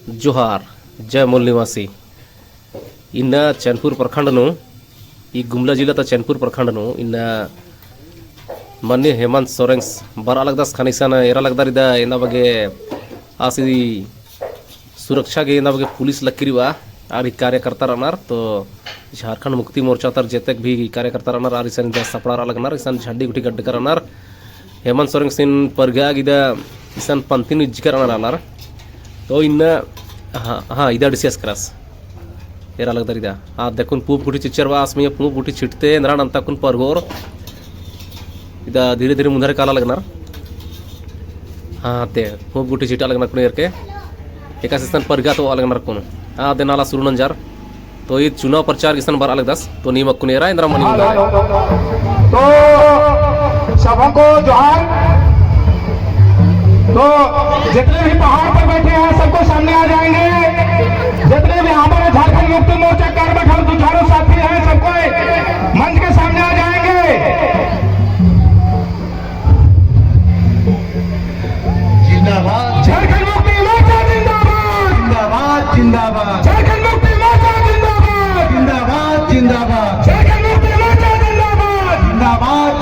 जोहार जय मूल निवासी इन्न चैनपुर प्रखंड ಈ ಗುಮ್ಲಾ ಜಿಲ್ಲಾದ ಚೈನ್ಪುರ್ ಪ್ರಖಂಡನು ಇನ್ನ ಮೊನ್ನೆ ಹೇಮಂತ್ ಸೊರೆಂಗ್ಸ್ ಬರ ಅಲಗದಾಸ್ ಖಾನಿಸಾನ ಎರಲಗದಾರಿದ ಇಂದ ಬಗ್ಗೆ ಆಸಿ ಸುರಕ್ಷಾಗೆ ಇಂದ ಬಗ್ಗೆ पुलिस लक्कीरिवा आर कार्यकर्ता रनार तो झारखंड मुक्ति मोर्चा तर जेतेक भी कार्यकर्ता रनार आर इसन सपड़ा लगनार इसन झंडी गुटी गड्ड करनार हेमंत सोरेंग सिन परगा गिदा इसन पंतिन जिकर रनार तो इन हाँ इदा डिस्कस करास एरा लगदारिदा आ देखुन पूप गुटी चिचरवा आसमिया पूप गुटी छिटते नरान अंताकुन परगोर इदा धीरे धीरे मुंदरे काला लगनार हाँ ते पूप गुटी छिटा लगना कुन एरके एका सिस्टम परगा तो अलगनार कुन आ देनाला सुरुनंजार तो ये चुनाव प्रचार किसान बार अलग दस तो नीमक कुनेरा इंद्रा मनी तो सबों को जोहार। तो जितने भी पहाड़ पर बैठे हैं सबको सामने आ जाएंगे। जितने भी हमारे झारखंड मुक्ति मोर्चा कार्यकर्ता जुझारू साथी हैं सबको मंच के सामने आ जाएंगे। जिंदाबाद झारखंड मुक्ति मोर्चा जिंदाबाद जिंदाबाद जिंदाबाद झारखंड मुक्ति मोर्चा जिंदाबाद जिंदाबाद जिंदाबाद झारखंड मुक्ति मोर्चा जिंदाबाद जिंदाबाद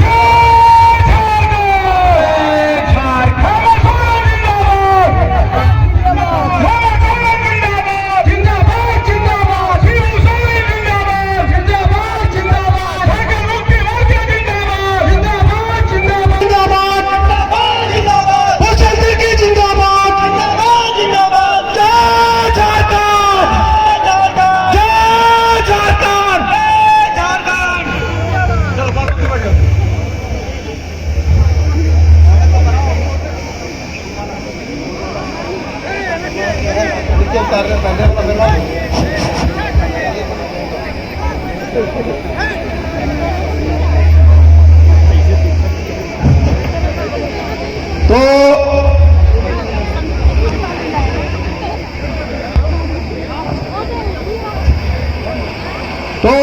तो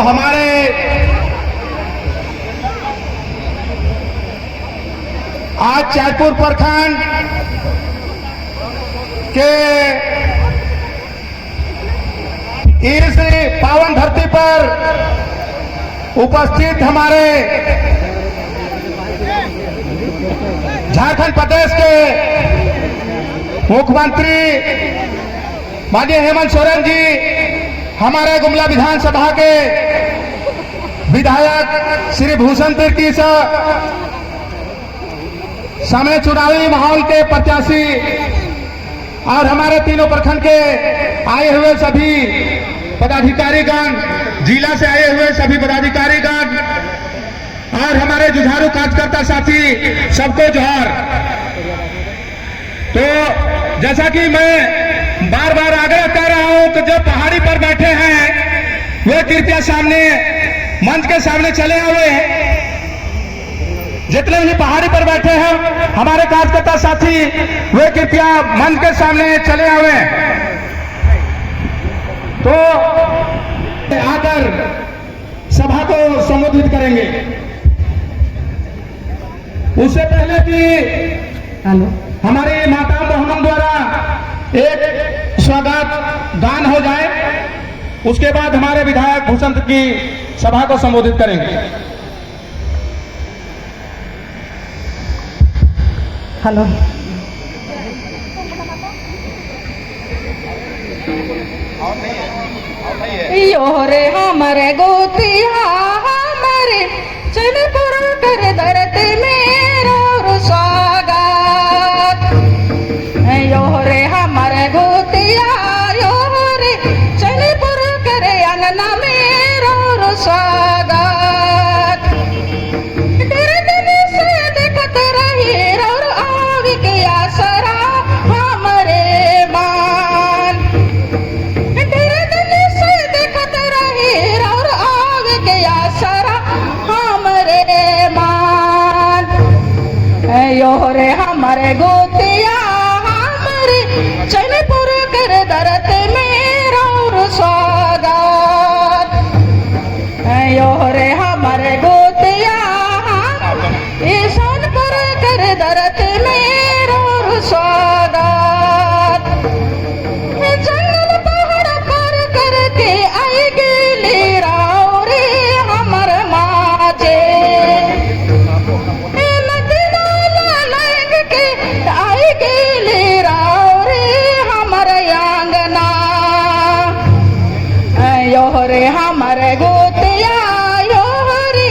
हमारे आज चैनपुर प्रखंड के इस पावन धरती पर उपस्थित हमारे झारखंड प्रदेश के मुख्यमंत्री माननीय हेमंत सोरेन जी, हमारे गुमला विधानसभा के विधायक श्री भूषण तिर्की सामने चुनावी माहौल के प्रत्याशी और हमारे तीनों प्रखंड के आए हुए सभी पदाधिकारीगण, जिला से आए हुए सभी पदाधिकारीगण और हमारे जुझारू कार्यकर्ता साथी सबको जोहार। तो जैसा कि मैं बार बार आग्रह कर रहा हूं कि जो पहाड़ी पर बैठे हैं वे कृपया सामने मंच के सामने चले आवे। जितने भी पहाड़ी पर बैठे हैं हमारे कार्यकर्ता साथी वे कृपया मंच के सामने चले आवे। तो आकर सभा को संबोधित करेंगे। उससे पहले कि हमारी माता मोहम्मद द्वारा एक स्वागत गान हो जाए, उसके बाद हमारे विधायक भूषण की सभा को संबोधित करेंगे। हेलो यो रे हमारे गोतिया हमारे चैनपुर कर धरती मेरो स्वागत। यो रे हमारे गोतिया यो रे चैनपुर कर अंगना मेरो स्वागत। तेरे दिन से देखत रही और आगे के आसरा हमारे मान। तेरे दिन से देखत रही और आगे के आसरा हमारे मान। यो रे हमारे गोतिया हमारे चैनपुर कर दरत मेरो स्वागत। यो रे हमारे गोतिया ईशानपुर कर दरत मेरो स्वागत। रे हमरे गोतिया यो रे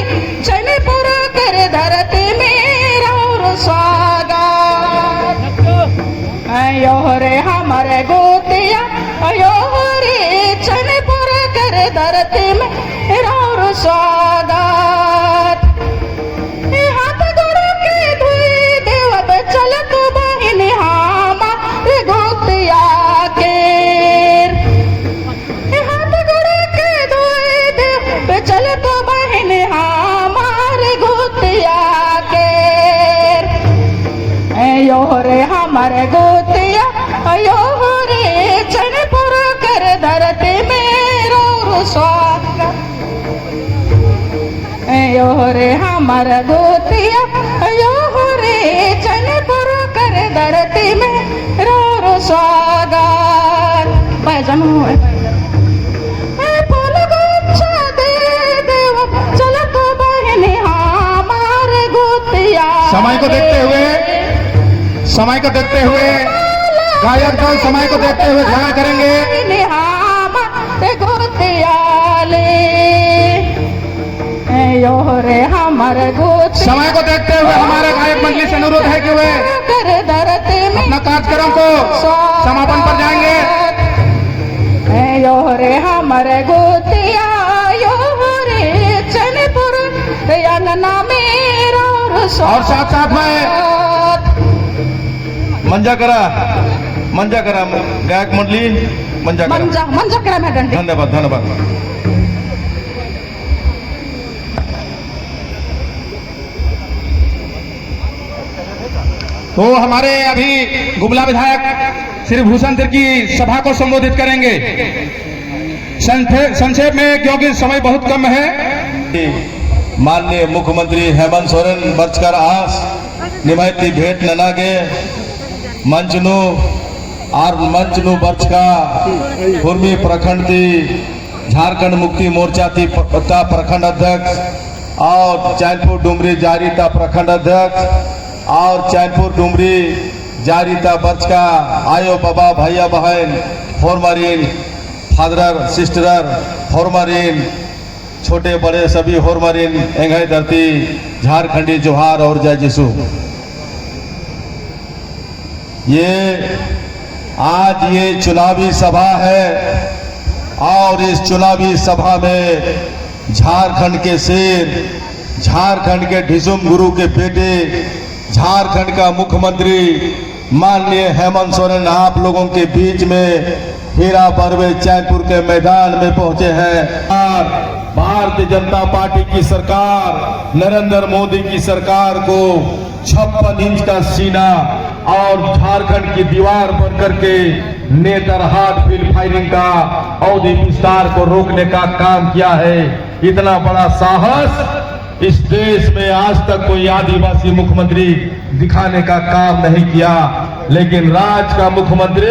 चनपुर कर धरती में और स्वागत यो रे हमरे गोतिया यो रे चनपुर कर धरती में और स्वागत हाथ गोड़ के धुई देव चलत बहिन हमारे गोतिया के हाथ गोड़ के धुई देव चलत बहिन हमारे गोतिया के यो रे हमारे गोतिया यो रे चनपुर कर धरती में और स्वागत यो रे हमारा गोतिया यो रे चनपुर कर धरती में रो स्वागत पैजन फूल गुच्छा दे देव चल तो बहने हमारे गोतिया समय को देखते हुए गायक दल समय को देखते हुए ध्यान करेंगे। हमारे गोतिया ले यो रे हमारे गोतिया समय को देखते हुए हमारे गायक मंडली से अनुरोध है कि वे अपना कार्यक्रम को समापन पर जाएंगे। यो रे हमारे गोतिया यो रे चनपुर अंगना मेरा और साथ में मंजा करा गायक मंडली मंजा करा मैडम धन्यवाद। तो हमारे अभी गुमला विधायक श्री भूषण सिंह की सभा को संबोधित करेंगे संक्षेप में, क्योंकि समय बहुत कम है। माननीय मुख्यमंत्री हेमंत सोरेन बर्चकर आस निमायती भेंट ननागे मंचनु बर्च का कुर्मी प्रखंड थी झारखंड मुक्ति मोर्चा थी प्रखंड अध्यक्ष और चैनपुर डुमरी जारीता प्रखंड अध्यक्ष और चैनपुर डुमरी जारीता बर्च का आयो बाबा भैया बहन होरमरीन फादर सिस्टर होरमरीन छोटे बड़े सभी होरमरीन एंगाई धरती झारखंडी जोहार और जय जिसु। आज ये चुनावी सभा है और इस चुनावी सभा में झारखंड के शेर, झारखंड के ढिसुम गुरु के बेटे, झारखंड का मुख्यमंत्री माननीय हेमंत सोरेन आप लोगों के बीच में हीरा बरवे चैनपुर के मैदान में पहुंचे हैं। भारतीय जनता पार्टी की सरकार, नरेंद्र मोदी की सरकार को 56 इंच का सीना और झारखंड की दीवार बन करके नेतरहाट फील्ड फायरिंग का अवधि विस्तार को रोकने का काम किया है। इतना बड़ा साहस इस देश में आज तक कोई आदिवासी मुख्यमंत्री दिखाने का काम नहीं किया, लेकिन राज्य का मुख्यमंत्री,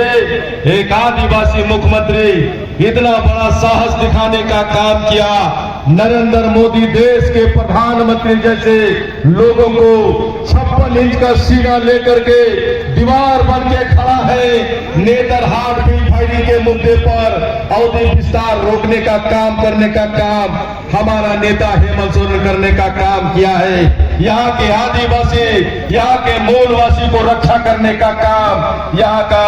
एक आदिवासी मुख्यमंत्री इतना बड़ा साहस दिखाने का काम किया। नरेंद्र मोदी देश के प्रधानमंत्री जैसे लोगों को 56 इंच का सीना लेकर के दीवार बन के खड़ा है। नेतरहाट फील्ड फायरिंग के मुद्दे पर अवधि विस्तार रोकने का काम करने का काम हमारा नेता हेमंत सोरेन करने का काम किया है। यहाँ के आदिवासी, यहाँ के मूलवासी को रक्षा करने का काम यहाँ का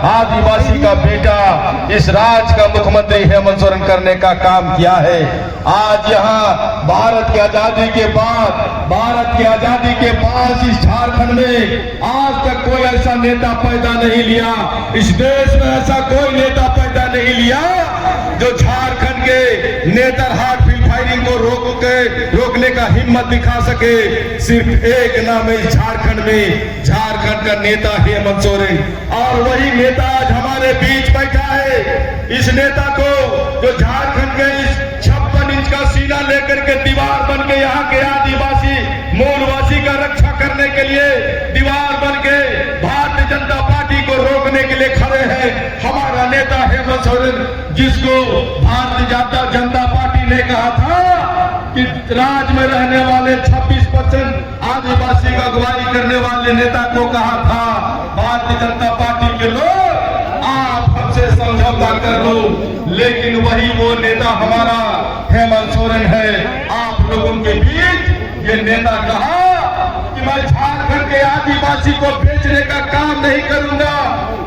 आदिवासी का बेटा, इस राज्य का मुख्यमंत्री हेमंत सोरेन करने का काम किया है। आज यहाँ भारत की आजादी के बाद इस झारखंड में आज तक कोई ऐसा नेता पैदा नहीं लिया, इस देश में ऐसा कोई नेता पैदा नहीं लिया जो झारखंड के नेतरहाट फील्ड फायरिंग को रोकने का हिम्मत दिखा सके। सिर्फ एक नाम है झारखंड में, झारखंड का नेता हेमंत सोरेन, और वही नेता आज हमारे बीच बैठा है। इस नेता को जो झारखंड के इस 56 इंच का सीना लेकर के दीवार बन के यहाँ के आदिवासी मूलवासी का रक्षा करने के लिए दीवार बन के भारतीय जनता पार्टी को रोकने के लिए खड़े हैं हमारा नेता हेमंत सोरेन, जिसको भारतीय जनता पार्टी ने कहा था कि राज्य में रहने वाले 26% आदिवासी का अगुवाई करने वाले नेता को कहा था भारतीय जनता पार्टी के लोग आप हमसे समझौता समझौता कर लो, लेकिन वही वो नेता हमारा हेमंत सोरेन है। आप लोगों के बीच ये नेता कहा कि मैं झारखंड के आदिवासी को बेचने का काम नहीं करूंगा,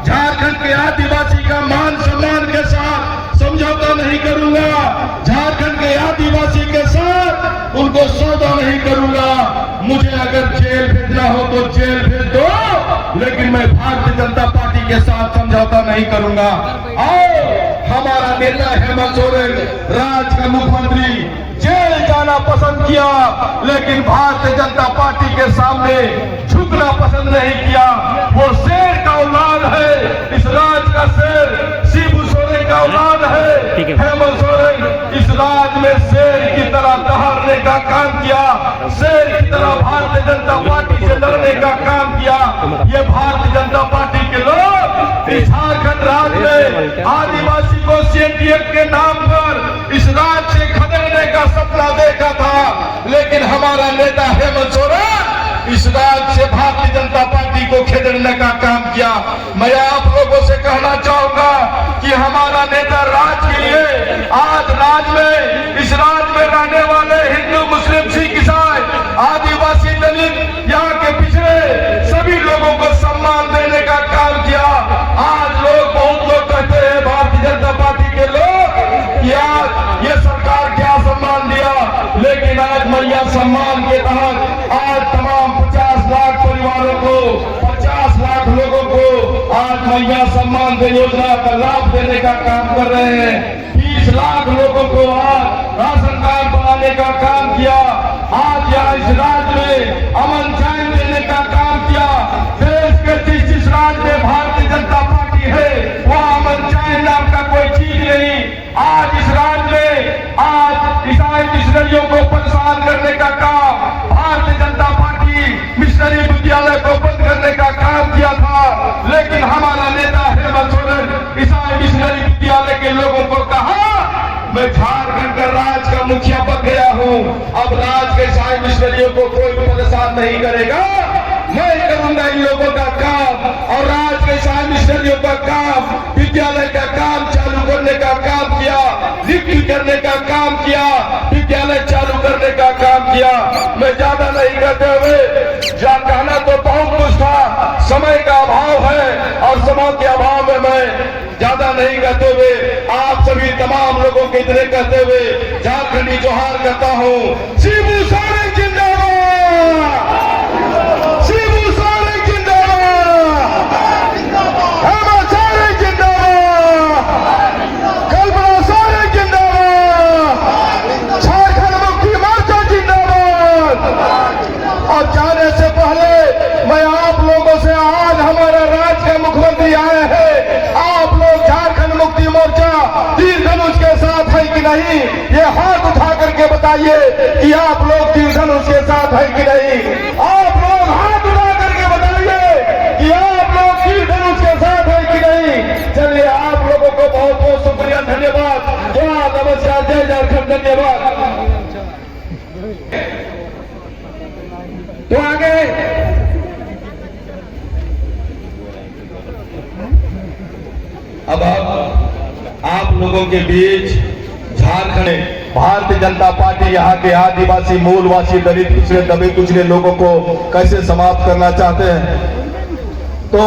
झारखंड के आदिवासी का मान सम्मान के साथ समझौता नहीं करूंगा, झारखंड के आदिवासी के साथ उनको सौदा नहीं करूंगा। मुझे अगर जेल भेजना हो तो जेल भेज दो, लेकिन मैं भारतीय जनता पार्टी के साथ समझौता नहीं करूंगा। और हमारा नेता हेमंत सोरेन राज्य का मुख्यमंत्री जेल जाना पसंद किया, लेकिन भारतीय जनता पार्टी के सामने झुकना पसंद नहीं किया। वो शेर का औलाद है, इस राज्य का शेर शिबू सोरेन का औलाद है। हेमंत सोरेन इस राज्य में शेर की तरह दहाड़ने का काम किया, शेर की तरह भारतीय जनता पार्टी से लड़ने का काम किया। ये भारतीय जनता पार्टी के लोग इस झारखंड राज्य में आदिवासी को सीएटीएफ के नाम पर इस राज्य से खदेड़ने का सपना देखा था, लेकिन हमारा नेता हेमंत सोरेन इस राज्य से भारतीय जनता पार्टी को खदेड़ने का काम किया। मैं आप लोगों से कहना चाहूंगा कि हमारा नेता राज्य के लिए आज राज्य में इस राज्य में रहने वाले हिंदू, मुस्लिम, सिख, ईसाई, आदिवासी, दलित, यहाँ के पिछड़े सभी लोगों को सम्मान देने का काम किया। आज लोग बहुत लोग कहते हैं भारतीय जनता पार्टी के लोग कि आज ये सरकार क्या सम्मान दिया, लेकिन आज मैया सम्मान के तहत आज तमाम 50 लाख परिवारों को, 50 लाख लोगों को आज मैया सम्मान योजना का लाभ देने का काम कर रहे हैं। 20 लाख लोगों को आज राशन कार्ड बनाने का काम किया। आज यहाँ इस राज्य में अमन चैन देने का काम किया। देश के जिस राज्य में भारतीय जनता पार्टी है वहाँ अमन चैन नाम का कोई चीज नहीं। आज इस राज्य में आज ईसाई मिशनरियों को परेशान करने का काम भारतीय जनता पार्टी मिशनरी विद्यालय को बंद करने का काम किया था, लेकिन हमारा नेता हेमंत सोरेन ईसाई मिशनरी विद्यालय के लोगों को कहा मैं झारखंड का राज्य का मुखिया बन गया हूं, अब राज्य के ईसाई मिशनरियों को कोई परेशान नहीं करेगा, मैं करूंगा इन लोगों का काम। और राज्य के ईसाई मिशनरियों का काम, विद्यालय का काम चालू करने का काम किया, नियुक्ति करने का काम किया, विद्यालय चालू करने का काम किया। मैं ज्यादा नहीं करते हुए जहाँ कहना तो बहुत कुछ था, समय का अभाव है और समय के अभाव में मैं ज्यादा नहीं कहते हुए आप सभी तमाम लोगों के इतने कहते हुए झारखंडी जोहार करता हूँ। शिबू सोरेन जिंदाबाद, शिबू सोरेन जिंदाबाद, हेमंत सोरेन जिंदाबाद, कल्पना सोरेन जिंदाबाद, झारखंड मुक्ति मोर्चा जिंदाबाद। और जाने से पहले मैं आप लोगों से, आज हमारा राज्य के मुख्यमंत्री आए हैं, आप लोग झारखंड मुक्ति मोर्चा तीर धनुष के साथ है कि नहीं, ये हाथ उठा करके बताइए कि आप लोग तीर धनुष के साथ है कि नहीं। आप लोग हाथ उठा करके बताइए कि आप लोग तीर धनुष के साथ है कि नहीं। चलिए, आप लोगों को बहुत बहुत शुक्रिया, धन्यवाद, जय नमस्कार, जय झारखंड, धन्यवाद। तो आगे अब आप लोगों के बीच झारखंड भारतीय जनता पार्टी यहाँ के आदिवासी, मूलवासी, दलित, पिछड़े, दबे कुचले लोगों को कैसे समाप्त करना चाहते हैं। तो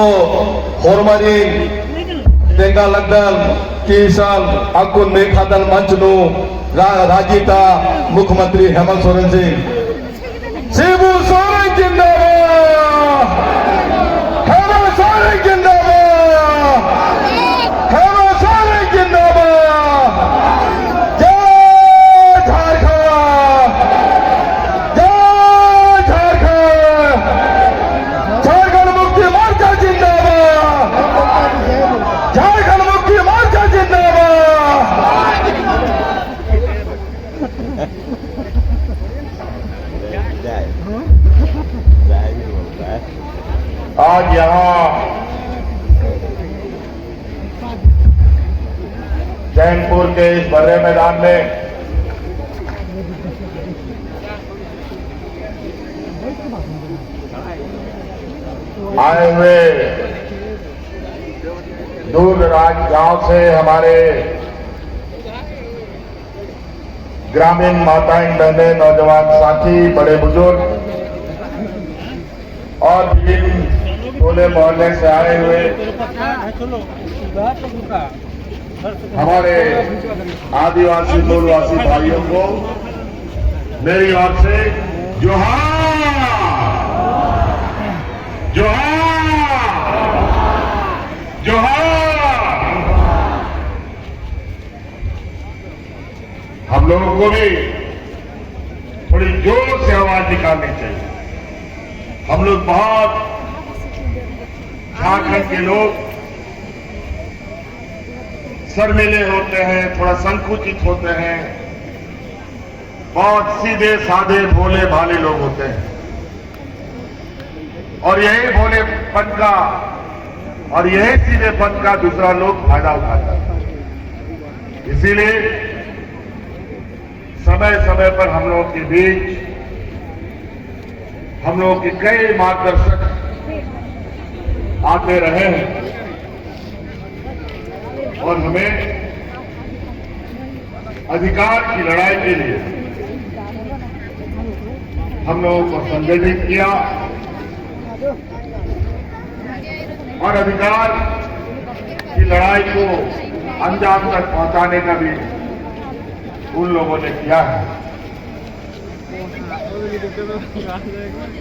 होरमरी तेंगा लगदल किसान अक्को मेघादल मंच नु राजीता मुख्यमंत्री हेमंत सोरेन सिंह। शिबू सोरेन जिंदाबाद, हेमंत सोरेन जिंदाबाद, हेमंत सोरेन जिंदाबाद। जय झारखंड, जय झारखंड, झारखंड मुक्ति मोर्चा जिंदाबाद, झारखंड मुक्ति मोर्चा जिंदाबाद। आज यहाँ जैनपुर के इस बड़े मैदान में आए हुए दूर दराज गांव से हमारे ग्रामीण माताएं, बहनें, नौजवान साथी, बड़े बुजुर्ग और विभिन्न टोले मोहल्ले से आए हुए हमारे आदिवासी मूलवासी भाइयों को मेरी ओर से जोहार जोहार जोहार। हम लोगों को भी थोड़ी जोर से आवाज निकालनी चाहिए। हम लोग बहुत झारखंड के लोग शर्मीले होते हैं, थोड़ा संकुचित होते हैं, बहुत सीधे साधे भोले भाले लोग होते हैं और यही भोलेपन का और यही सीधेपन का दूसरा लोग फायदा उठाता है। इसीलिए समय समय पर हम लोगों के बीच हम लोगों के कई मार्गदर्शक आते रहे हैं और हमें अधिकार की लड़ाई के लिए हम लोगों को संगठित किया और अधिकार की लड़ाई को अंजाम तक पहुंचाने का भी उन लोगों ने किया है।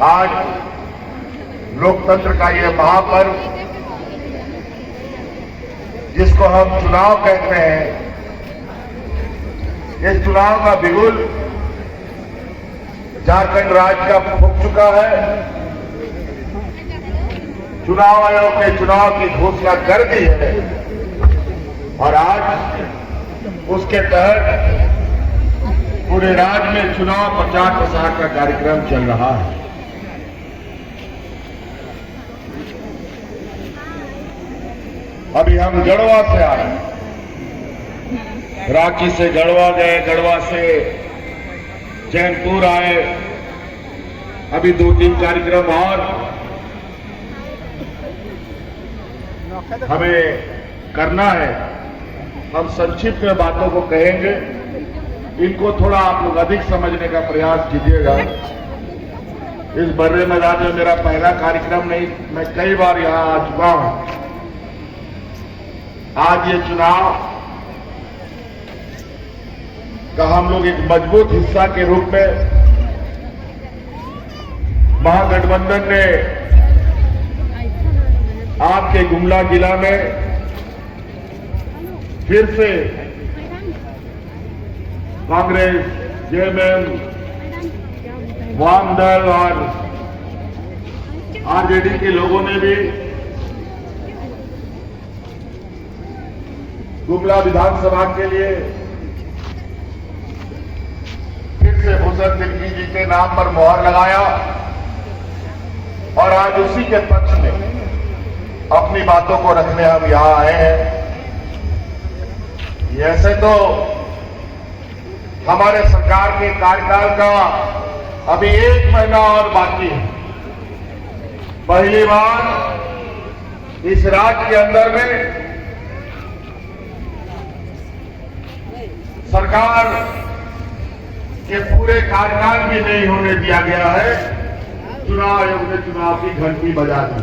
आज लोकतंत्र का ये महापर्व जिसको हम चुनाव कहते हैं, इस चुनाव का बिगुल झारखंड राज्य का फूंक चुका है। चुनाव आयोग ने चुनाव की घोषणा कर दी है और आज उसके तहत पूरे राज्य में चुनाव प्रचार प्रसार का कार्यक्रम चल रहा है। अभी हम गढ़वा से आ रहे हैं, रांची से गढ़वा गए, गढ़वा से चैनपुर आए, अभी 2-3 कार्यक्रम और हमें करना है। हम संक्षिप्त में बातों को कहेंगे, इनको थोड़ा आप लोग अधिक समझने का प्रयास कीजिएगा। इस बर्रे मैदान में मेरा पहला कार्यक्रम नहीं, मैं कई बार यहां आ चुका हूं। आज ये चुनाव का हम लोग एक मजबूत हिस्सा के रूप में महागठबंधन ने आपके गुमला जिला में फिर से कांग्रेस, जेएमएम, वाम दल और आरजेडी के लोगों ने भी गुमला विधानसभा के लिए फिर से भूषण तिर्की जी के नाम पर मोहर लगाया और आज उसी के पक्ष में अपनी बातों को रखने हम यहां आए हैं। ऐसे तो हमारे सरकार के कार्यकाल का अभी 1 महीना और बाकी है। पहली बार इस राज्य के अंदर में सरकार के पूरे कार्यकाल भी नहीं होने दिया गया है। चुनाव आयोग ने चुनाव की घंटी बजा दी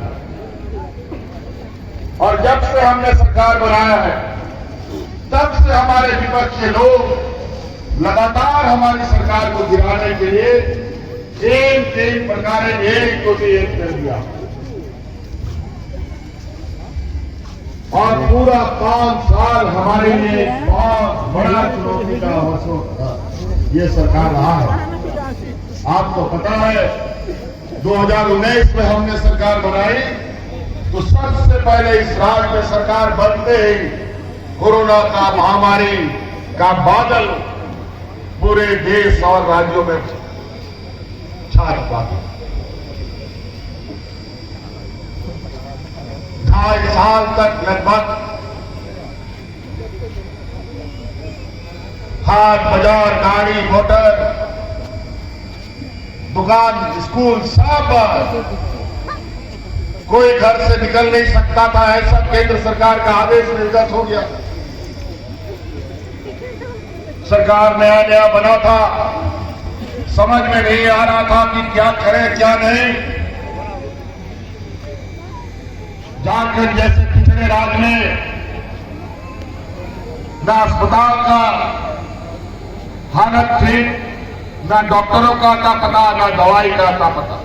और जब से हमने सरकार बनाया है तब से हमारे विपक्ष के लोग लगातार हमारी सरकार को गिराने के लिए एक प्रकार एक को भी एक कर दिया और पूरा 5 साल हमारे लिए बहुत बड़ा चुनौती का अवसर ये सरकार रहा है। आपको पता है 2019 में हमने सरकार बनाई तो सबसे पहले इस राज्य में सरकार बनते ही कोरोना का महामारी का बादल पूरे देश और राज्यों में छा चुका था। 2.5 साल तक लगभग हाट बाजार, गाड़ी, मोटर, दुकान, स्कूल सब कोई घर से निकल नहीं सकता था, ऐसा केंद्र सरकार का आदेश निर्गत हो गया। सरकार नया नया बना था, समझ में नहीं आ रहा था कि क्या करें क्या नहीं। झारखंड जैसे पिछड़े राज्य में न अस्पताल का हालत ठीक, न डॉक्टरों का आता पता, न दवाई का आता पता।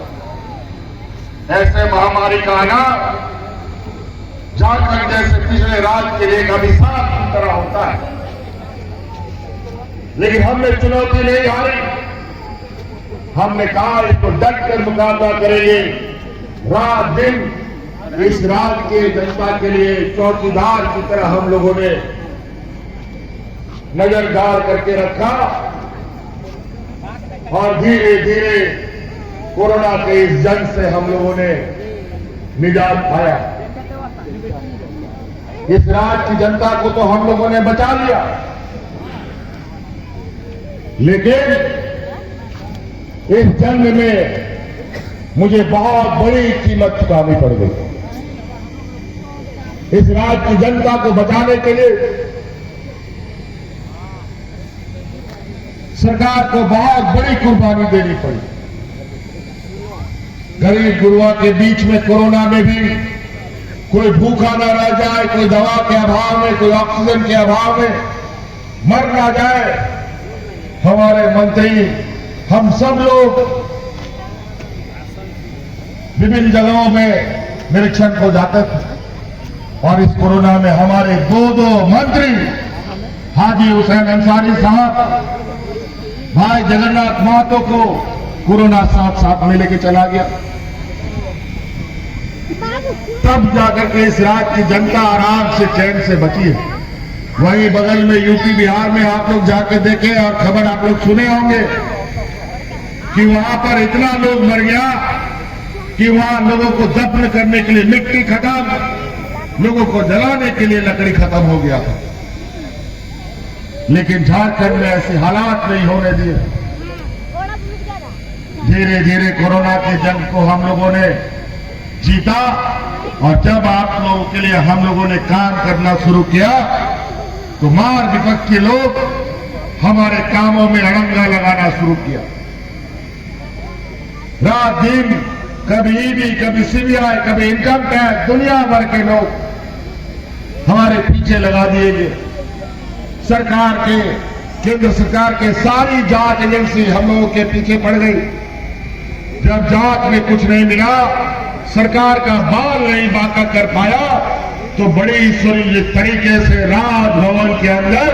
ऐसे महामारी का आना झारखंड जैसे पिछड़े राज्य के लिए एक अभिशाप की तरह होता है। लेकिन हमने चुनौती नहीं हारी, हमने कहा इसको डट कर मुकाबला करेंगे। रात दिन इस राज्य के जनता के लिए चौकीदार की तरह हम लोगों ने नजरदार करके रखा और धीरे धीरे कोरोना के इस जंग से हम लोगों ने निजात पाया। इस राज्य की जनता को तो हम लोगों ने बचा लिया, लेकिन इस जंग में मुझे बहुत बड़ी कीमत चुकानी पड़ गई। इस राज्य की जनता को बचाने के लिए सरकार को बहुत बड़ी कुर्बानी देनी पड़ी। गरीब गुरुआ के बीच में कोरोना में भी कोई भूखा न रह जाए, कोई दवा के अभाव में, कोई ऑक्सीजन के अभाव में मर ना जाए। हमारे मंत्री, हम सब लोग विभिन्न जगहों में निरीक्षण को जाते थे और इस कोरोना में हमारे दो मंत्री, हाजी हुसैन अंसारी साहब, भाई जगन्नाथ महतो को कोरोना साथ में लेके चला गया। तब जाकर के इस राज्य की जनता आराम से चैन से बची है। वहीं बगल में यूपी बिहार में आप लोग जाकर देखें और खबर आप लोग सुने होंगे कि वहां पर इतना लोग मर गया कि वहां लोगों को दफन करने के लिए मिट्टी खत्म, लोगों को जलाने के लिए लकड़ी खत्म हो गया था। लेकिन झारखंड में ऐसे हालात नहीं होने दिए। धीरे धीरे कोरोना के जंग को हम लोगों ने जीता और जब आप लोगों के लिए हम लोगों ने काम करना शुरू किया तो मार विपक्ष के लोग हमारे कामों में अड़ंगा लगाना शुरू किया। रात दिन कभी ईडी, कभी सीबीआई, कभी इनकम टैक्स, दुनिया भर के लोग हमारे पीछे लगा दिए गए। सरकार के, केंद्र सरकार के सारी जांच एजेंसी हम लोगों के पीछे पड़ गई। जब जांच में कुछ नहीं मिला, सरकार का बाल नहीं बांका कर पाया, तो बड़ी सुनिश्चित तरीके से राजभवन के अंदर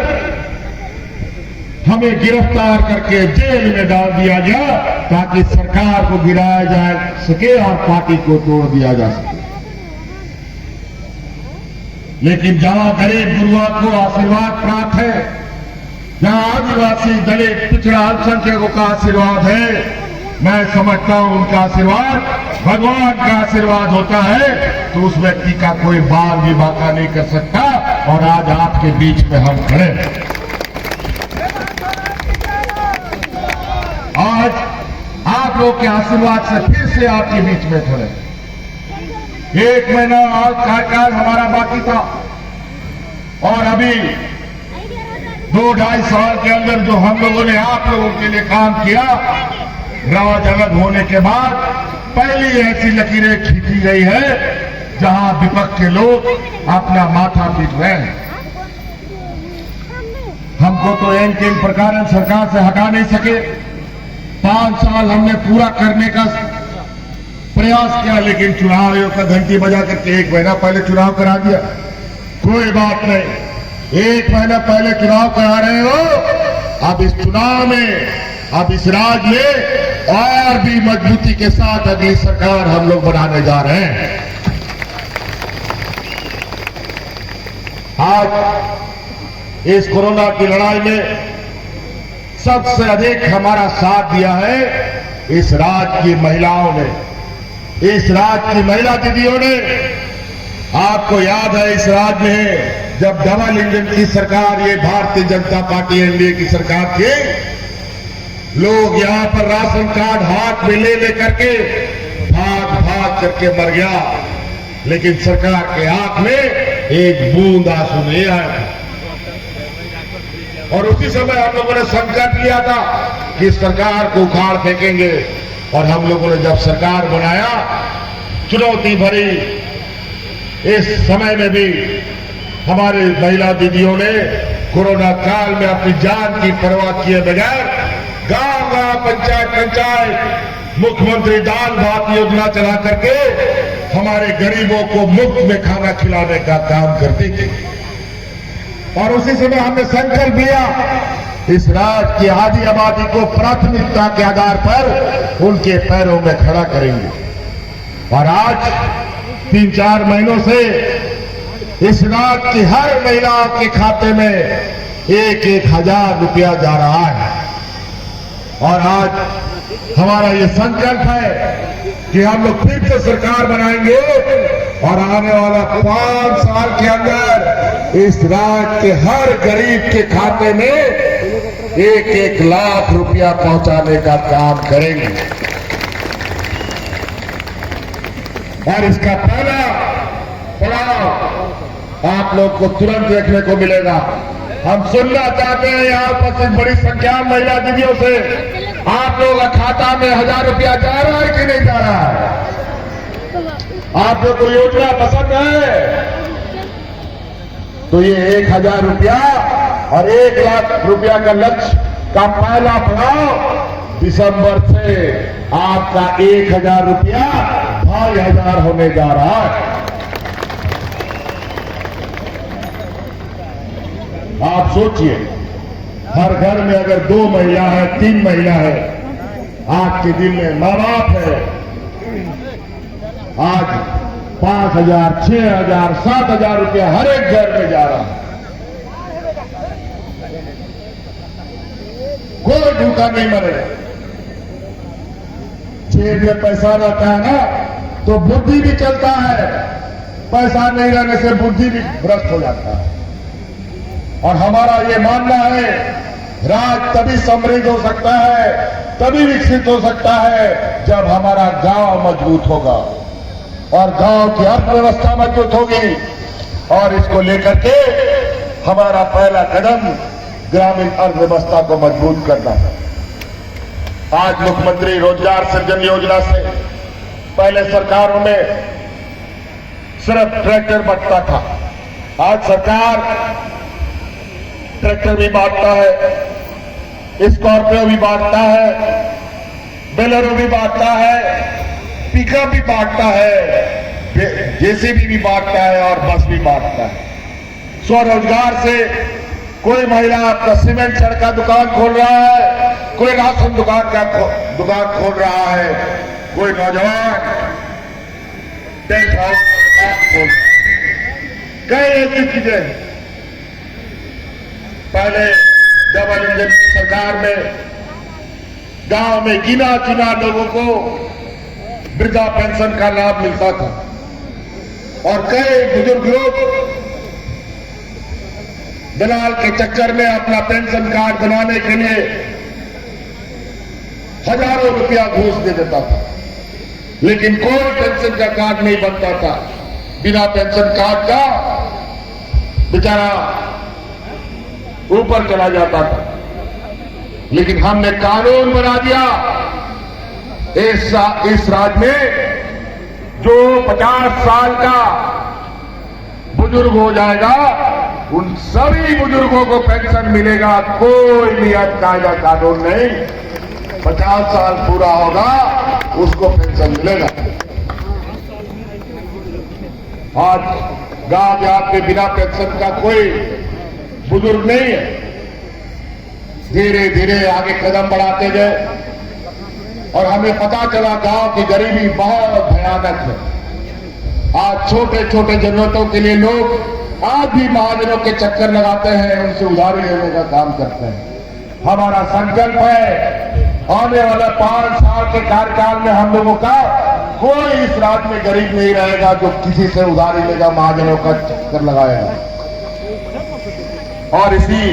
हमें गिरफ्तार करके जेल में डाल दिया गया ताकि सरकार को गिराया जा सके और पार्टी को तोड़ दिया जा सके। लेकिन जहां गरीब गुरुआ को आशीर्वाद प्राप्त है, जहां आदिवासी, दलित, पिछड़ा, अल्पसंख्यकों का आशीर्वाद है, मैं समझता हूं उनका आशीर्वाद भगवान का आशीर्वाद होता है, तो उस व्यक्ति का कोई बाल भी बांका नहीं कर सकता। और आज आपके बीच में हम खड़े हैं। आज आप लोग के आशीर्वाद से फिर से आपके बीच में खड़े। 1 महीना और कार्यकाल हमारा बाकी था और अभी 2-2.5 साल के अंदर जो हम लोगों ने आप लोगों के लिए काम किया, राज अलग होने के बाद पहली ऐसी लकीरें खींची गई है जहां विपक्ष के लोग अपना माथा पीट रहे हैं। हमको तो इन किन प्रकार सरकार से हटा नहीं सके। 5 साल हमने पूरा करने का प्रयास किया, लेकिन चुनाव आयोग का घंटी बजा करके 1 महीना पहले चुनाव करा दिया। कोई बात नहीं, 1 महीना पहले चुनाव करा रहे हो, अब इस चुनाव में, अब इस राज्य में और भी मजबूती के साथ अगली सरकार हम लोग बनाने जा रहे हैं। आज इस कोरोना की लड़ाई में सबसे अधिक हमारा साथ दिया है इस राज्य की महिलाओं ने, इस राज्य की महिला दीदियों ने। आपको याद है इस राज्य में जब डबल इंजन की सरकार, ये भारतीय जनता पार्टी एनडीए की सरकार थी, लोग यहां पर राशन कार्ड हाथ में ले लेकर के भाग भाग करके मर गया। लेकिन सरकार के आंख में एक बूंद आंसू नहीं आया था। और उसी समय हम लोगों ने संकल्प लिया था कि सरकार को उखाड़ फेंकेंगे। और हम लोगों ने जब सरकार बनाया, चुनौती भरी इस समय में भी हमारी महिला दीदियों ने कोरोना काल में अपनी जान की परवाह किए बगैर गांव-गांव, पंचायत मुख्यमंत्री दाल भात योजना चला करके हमारे गरीबों को मुफ्त में खाना खिलाने का काम करती थी। और उसी समय हमने संकल्प लिया, इस राज्य की आधी आबादी को प्राथमिकता के आधार पर उनके पैरों में खड़ा करेंगे। और आज 3-4 महीनों से इस राज्य की हर महिला के खाते में 1-1 हजार रुपया जा रहा है। और आज हमारा ये संकल्प है कि हम लोग फिर से सरकार बनाएंगे और आने वाला 5 साल के अंदर इस राज्य के हर गरीब के खाते में 1-1 लाख रुपया पहुंचाने का काम करेंगे। और इसका पहला पड़ाव आप लोग को तुरंत देखने को मिलेगा। हम सुनना चाहते हैं यहाँ उपस्थित बड़ी संख्या में महिला दीदियों से, आप लोगों का खाता में 1000 रुपया जा रहा है कि नहीं जा रहा है? आप लोग को योजना पसंद है तो ये 1000 रुपया और 1 लाख रुपया का लक्ष्य का पहला पड़ाव दिसंबर से आपका 1000 रुपया 2500 होने जा रहा है। आप सोचिए, हर घर में अगर 2 महिला है, 3 महिला है, आज के दिन में माँ बाप है, आज 5000, 6000, 7000 रुपया हर एक घर में जा रहा है। कोई भूखा नहीं मरेगा। जेब में पैसा रहता है ना तो बुद्धि भी चलता है, पैसा नहीं रहने से बुद्धि भी भ्रष्ट हो जाता है। और हमारा ये मानना है, राज्य तभी समृद्ध हो सकता है, तभी विकसित हो सकता है जब हमारा गांव मजबूत होगा और गांव की अर्थव्यवस्था मजबूत होगी। और इसको लेकर के हमारा पहला कदम ग्रामीण अर्थव्यवस्था को मजबूत करना है। आज मुख्यमंत्री रोजगार सृजन योजना से पहले सरकारों में सिर्फ ट्रैक्टर बंटता था, आज सरकार ट्रैक्टर भी बांटता है, स्कॉर्पियो भी बांटता है, बेलेरो भी बांटता है, पिकअप भी बांटता है, जेसीबी भी बांटता है और बस भी बांटता है। स्वरोजगार से कोई महिला अपना सीमेंट छड़ का दुकान खोल रहा है, कोई राशन दुकान खोल रहा है, कोई नौजवान टेंट हाउस का दुकान खोल रहा है। कई ऐसी चीजें पहले डबल इंजन की सरकार में गांव में गिना चुना लोगों को वृद्धा पेंशन का लाभ मिलता था और कई बुजुर्ग लोग दलाल के चक्कर में अपना पेंशन कार्ड बनाने के लिए हजारों रुपया घूस दे देता था, लेकिन कोई पेंशन का कार्ड नहीं बनता था। बिना पेंशन कार्ड का बेचारा ऊपर चला जाता था। लेकिन हमने कानून बना दिया, इस राज्य में जो 50 साल का बुजुर्ग हो जाएगा उन सभी बुजुर्गों को पेंशन मिलेगा। कोई नियत कायदा कानून नहीं, 50 साल पूरा होगा उसको पेंशन मिलेगा। आज गांव देहात में बिना पेंशन का कोई बुजुर्ग नहीं है। धीरे धीरे आगे कदम बढ़ाते गए और हमें पता चला गांव की गरीबी बहुत भयानक है। आज छोटे छोटे जरूरतों के लिए लोग आज भी महाजनों के चक्कर लगाते हैं, उनसे उधारी लेने का काम करते हैं। हमारा संकल्प है आने वाला 5 साल के कार्यकाल में हम लोगों का कोई इस राज्य में गरीब नहीं रहेगा जो किसी से उधारी लेगा, महाजनों का चक्कर लगाएगा। और इसी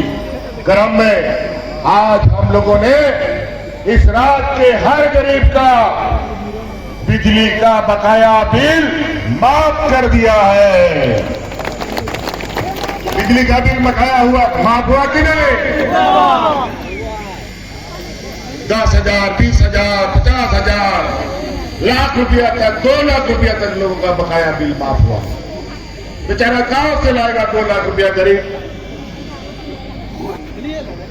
क्रम में आज हम लोगों ने इस राज्य के हर गरीब का बिजली का बकाया बिल माफ कर दिया है। बिजली का बिल बकाया हुआ माफ हुआ कि नहीं? 10,000, 20,000, 50,000, लाख रुपया तक, 2 लाख रुपया तक लोगों का बकाया बिल माफ हुआ। बेचारा कहां से लाएगा 2 लाख रुपया गरीब?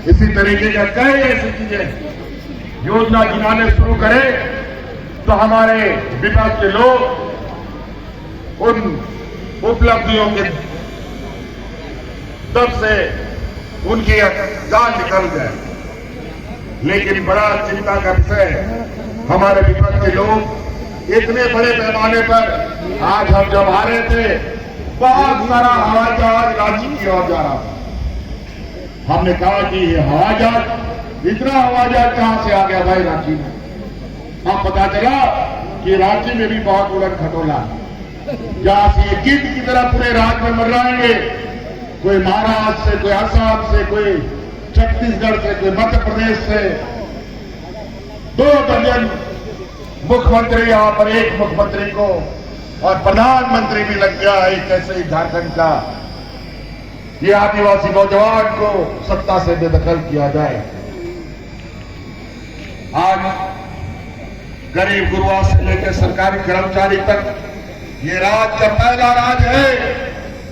इसी तरीके का कई ऐसी चीजें योजना गिनाने शुरू करें तो हमारे विभाग के लोग उन उपलब्धियों के दब से उनकी जान निकल जाए। लेकिन बड़ा चिंता का विषय है, हमारे विपक्ष के लोग इतने बड़े पैमाने पर आज हम जब आ रहे थे, बहुत सारा हवाई जहाज रांची की ओर जा रहा था। हमने कहा कि ये हवाई जहाज, इतना हवाई जहाज कहां से आ गया भाई रांची में? अब पता चला कि रांची में भी बहुत उड़न खटोला है, जहां से गिद्ध की तरह पूरे राज्य में मंडराएंगे। कोई महाराष्ट्र से, कोई असम से, कोई छत्तीसगढ़ से, कोई मध्य प्रदेश से। 2 दर्जन मुख्यमंत्री यहाँ पर एक मुख्यमंत्री को और प्रधानमंत्री भी लग गया है। कैसे ही झारखंड का ये आदिवासी नौजवान को सत्ता से बेदखल किया जाए। आज गरीब गुरुआ से लेकर सरकारी कर्मचारी तक ये राज्य का पहला राज्य है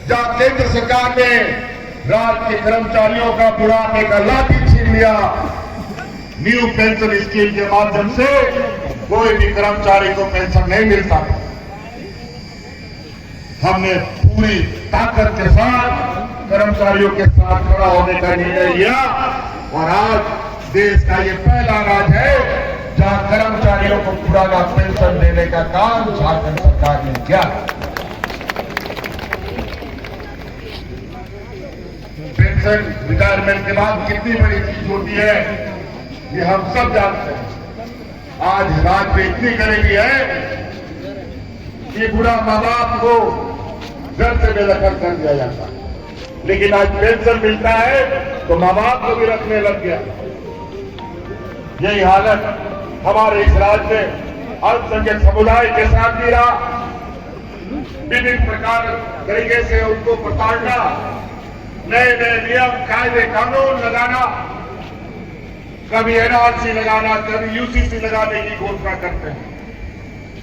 जहां केंद्र सरकार ने राज्य के कर्मचारियों का बुढ़ापे का लाठी छीन लिया। न्यू पेंशन स्कीम के माध्यम से कोई भी कर्मचारी को पेंशन नहीं मिलता। हमने पूरी ताकत के साथ कर्मचारियों के साथ खड़ा होने का निर्णय लिया और आज देश का ये पहला राज्य है जहां कर्मचारियों को पुराना पेंशन देने का काम झारखंड सरकार ने किया। पेंशन रिटायरमेंट के बाद कितनी बड़ी चीज होती है ये हम सब जानते हैं। आज राज्य में इतनी गरीबी है कि बुढ़ा माँ बाप को घर से बेदखल कर दिया जाता है, लेकिन आज पेंशन मिलता है तो माँ बाप को भी रखने लग गया। यही हालत हमारे इस राज्य में अल्पसंख्यक समुदाय के साथ भी रहा। विभिन्न प्रकार तरीके से उनको प्रताड़ना, नए नए नियम कायदे कानून लगाना, कभी एनआरसी लगाना, कभी यूसीसी लगाने की घोषणा करते हैं।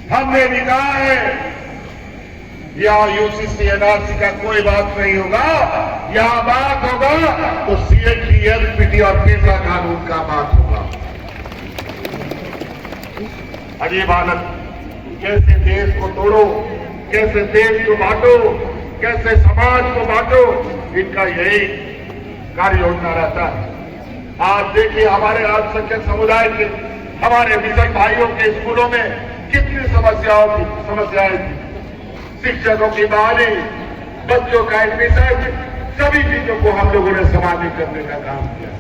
हमने भी कहा है यहाँ यूसीसी एनआरसी का कोई बात नहीं होगा, यहाँ बात होगा तो सीएटी, एलपीटी और पेशा कानून का बात होगा। अजीब हालत, कैसे देश को तोड़ो, कैसे देश को बांटो, कैसे समाज को बांटो, इनका यही कार्य योजना रहता है। आज देखिए हमारे अल्पसंख्यक समुदाय के, हमारे विषय भाइयों के स्कूलों में कितनी समस्याएं थी। शिक्षकों की बहाली, बच्चों का एडमिशन, सभी चीजों को हम लोगों ने समाजिक करने का काम किया।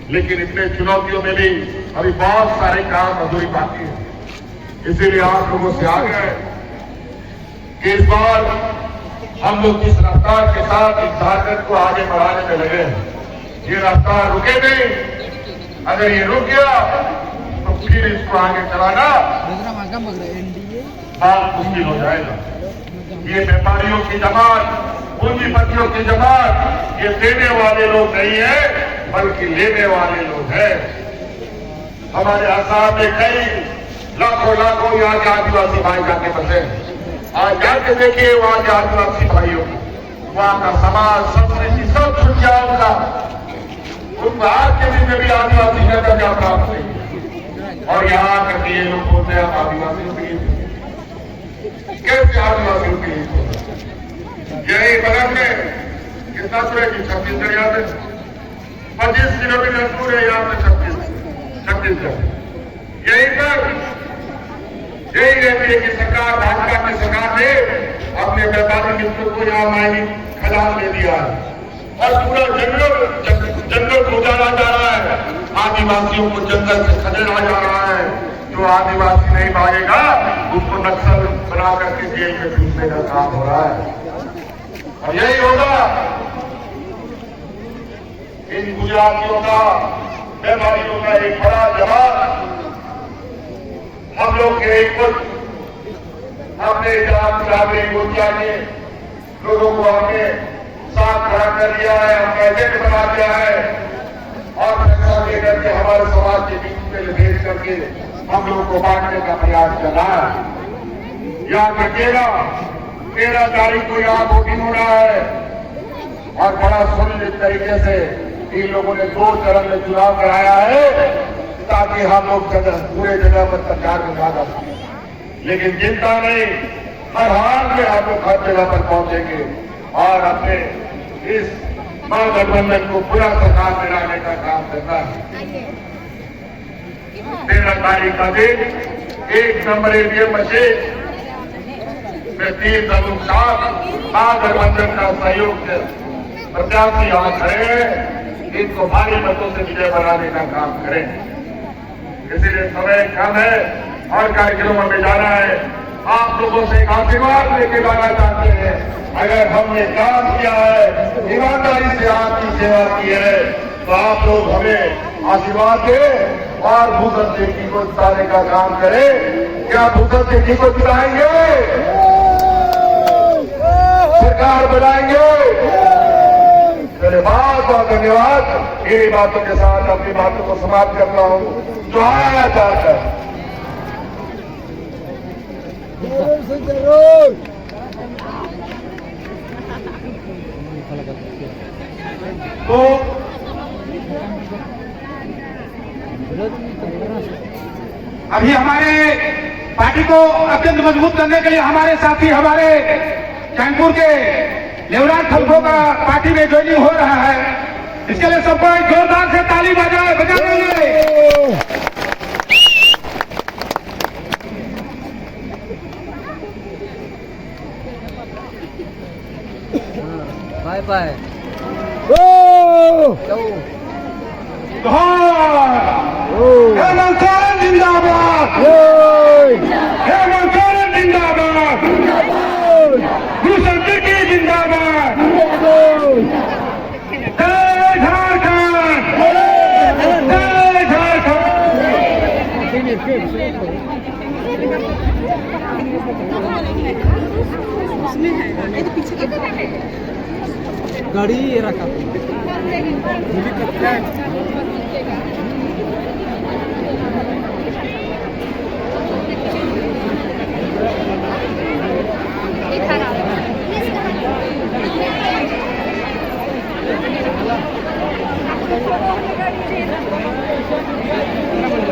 लेकिन इतने चुनौतियों में भी अभी बहुत सारे काम अधूरी बाकी है। इसीलिए आप लोगों से आग्रह है कि इस बार हम लोग जिस रफ्तार के साथ इस झारखंड को आगे बढ़ाने में लगे हैं, ये रफ्तार रुके नहीं। अगर ये रुक गया तो फिर इसको आगे चलाना बहुत मुश्किल हो जाएगा। ये व्यापारियों की जमात, पूंजीपतियों की जमात, ये देने वाले लोग नहीं है बल्कि लेने वाले लोग हैं। हमारे आसाम में कई लाखों यहाँ के आदिवासी भाई जाके बसे। आज जाके देखिए वहां के आदिवासी भाइयों को, वहां का समाज, संस्कृति सब छूट गया उनका। उनको आज के दिन में भी आदिवासी का दर्जा प्राप्त नहीं। और यहाँ करके ये लोग बोलते हैं आदिवासियों के लिए, कैसे आदिवासियों के लिए? यही बगल में कितना दूर है कि छत्तीसगढ़, यहाँ से 25 किलोमीटर दूर है यहाँ से छत्तीसगढ़। यही पर यही रहती है कि सरकार, भाजपा की सरकार ने अपने व्यापारी मित्रों को यहाँ माइनिंग खदान दे दिया है और पूरा जंगल को उजाड़ा जा रहा है। आदिवासियों को जंगल से खदेड़ा जा रहा है। जो आदिवासी नहीं मांगेगा उसको नक्सल बना करके जेल में घुसने का काम हो रहा है। और यही होगा इन गुजरातियों का, व्यापारियों का एक बड़ा जवाब हम लोग के एक हमने चुनावी गोतिया ने लोगों को हमने साथ खड़ा कर दिया है, हम एजेंट बना दिया है और फैसला लेकर के हमारे समाज के बीच में भेज करके हम लोगों को बांटने का प्रयास कर रहा है। याद रखिएगा 13 तारीख को यहाँ वोटिंग हो रहा है और बड़ा सुनिश्चित तरीके से इन लोगों ने 2 चरण में चुनाव कराया है ताकि हम लोग पूरे जगह पर सरकार में ज्यादा, लेकिन चिंता नहीं, हर हाल में हम लोग हर जगह पर पहुंचेंगे और अपने इस महागठबंधन को पूरा सरकार में लाने का काम करना है। 13 तारीख का दिन 1 नंबर ईवीएम मशीन में 3 दलों के साथ महागठबंधन का सहयोग से प्रत्याशी यहाँ खड़े हैं, इनको भारी मतों से विजय बनाने का काम करें। इसीलिए समय कम है और कार्यक्रमों में जाना है। आप लोगों से एक आशीर्वाद लेके जाना चाहते हैं। अगर हमने काम किया है, ईमानदारी से आपकी सेवा की है, तो आप लोग हमें आशीर्वाद दें और भूषण सिंह जी को जिताने का काम करें। क्या भूषण सिंह जी को जिताएंगे? सरकार बनाएंगे? मेरे बहुत धन्यवाद। इन्हीं बातों के साथ अपनी बातों को समाप्त करता हूँ। जो आया चाहता है तो अभी हमारे पार्टी को अत्यंत मजबूत करने के लिए हमारे साथी हमारे चैनपुर के लेवराज खलखो का पार्टी में ज्वाइनिंग हो रहा है। इसके लिए सबको एक जोरदार से ताली बजाएंगे। Bye bye. हेमंत सोरेन जिंदाबाद, हेमंत सोरेन जिंदाबाद, भूषण सिंह जिंदाबाद, जय झारखंड, जय झारखंड। गाड़ी रखा Thank you.